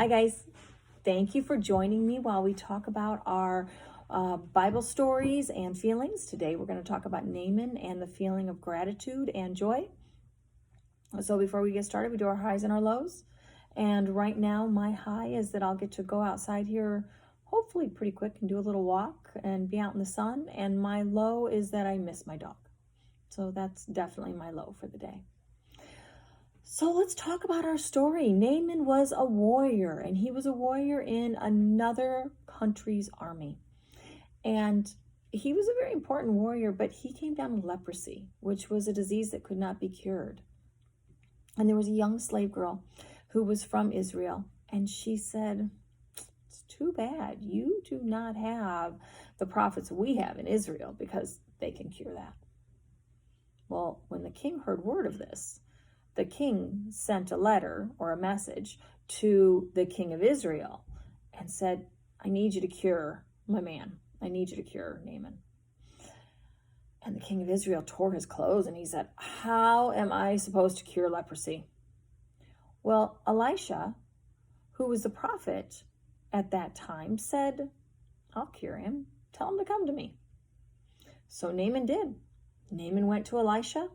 Hi guys, thank you for joining me while we talk about our Bible stories and feelings. Today we're going to talk about Naaman and the feeling of gratitude and joy. So before we get started, we do our highs and our lows. And right now my high is that I'll get to go outside here hopefully pretty quick and do a little walk and be out in the sun. And my low is that I miss my dog. So that's definitely my low for the day. So let's talk about our story. Naaman was a warrior, and he was a warrior in another country's army. And he was a very important warrior, but he came down with leprosy, which was a disease that could not be cured. And there was a young slave girl who was from Israel, and she said, "It's too bad you do not have the prophets we have in Israel, because they can cure that." Well, when the king heard word of this, the king sent a letter or a message to the king of Israel and said, "I need you to cure my man. I need you to cure Naaman." And the king of Israel tore his clothes and he said, "How am I supposed to cure leprosy?" Well, Elisha, who was the prophet at that time, said, "I'll cure him. Tell him to come to me." So Naaman did. Naaman went to Elisha,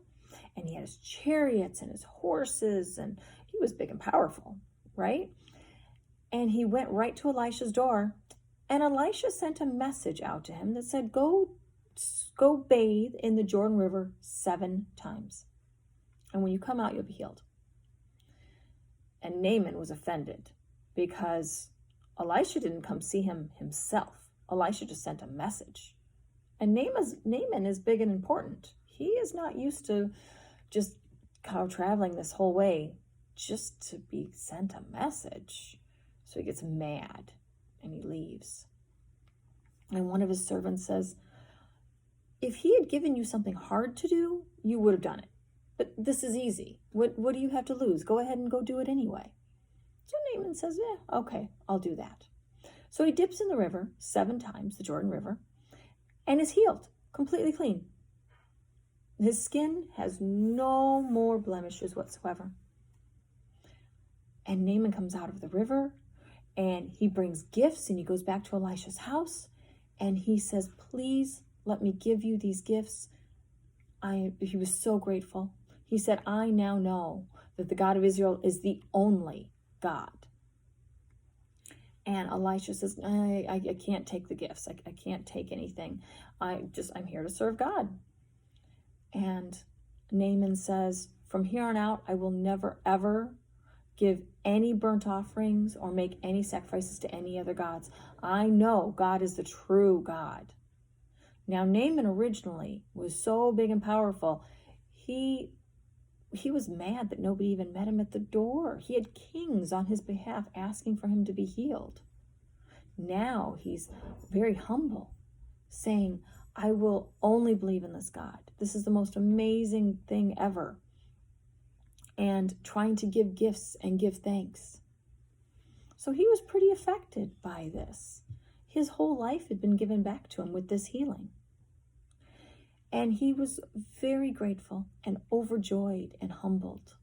and he had his chariots and his horses, and he was big and powerful, right? And he went right to Elisha's door, and Elisha sent a message out to him that said, go bathe in the Jordan River 7 times. And when you come out, you'll be healed. And Naaman was offended because Elisha didn't come see him himself. Elisha just sent a message. And Naaman is big and important. He is not used to just traveling this whole way just to be sent a message. So he gets mad and he leaves. And one of his servants says, "If he had given you something hard to do, you would have done it. But this is easy. What do you have to lose? Go ahead and go do it anyway." So Naaman says, "Yeah, okay, I'll do that." So he dips in the river 7 times, the Jordan River, and is healed, completely clean. His skin has no more blemishes whatsoever. And Naaman comes out of the river, and he brings gifts, and he goes back to Elisha's house, and he says, "Please let me give you these gifts." He was so grateful. He said, "I now know that the God of Israel is the only God." And Elisha says, I can't take the gifts. I can't take anything. I'm here to serve God. And Naaman says, "From here on out, I will never, ever give any burnt offerings or make any sacrifices to any other gods. I know God is the true God." Now, Naaman originally was so big and powerful, he was mad that nobody even met him at the door. He had kings on his behalf asking for him to be healed. Now he's very humble, saying, "I will only believe in this God. This is the most amazing thing ever." And trying to give gifts and give thanks. So he was pretty affected by this. His whole life had been given back to him with this healing. And he was very grateful and overjoyed and humbled.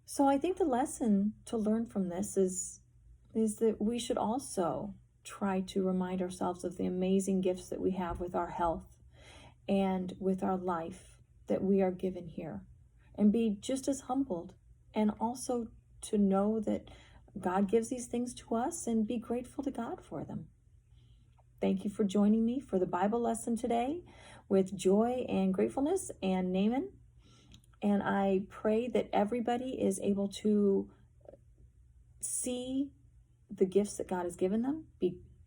So I think the lesson to learn from this is that we should also try to remind ourselves of the amazing gifts that we have with our health and with our life that we are given here, and be just as humbled, and also to know that God gives these things to us, and be grateful to God for them. Thank you for joining me for the Bible lesson today with joy and gratefulness and Naaman. And I pray that everybody is able to see the gifts that God has given them,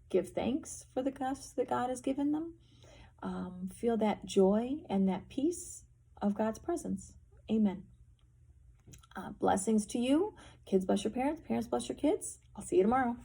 give thanks for the gifts that God has given them, feel that joy and that peace of God's presence. Amen. Blessings to you. Kids bless your parents. Parents bless your kids. I'll see you tomorrow.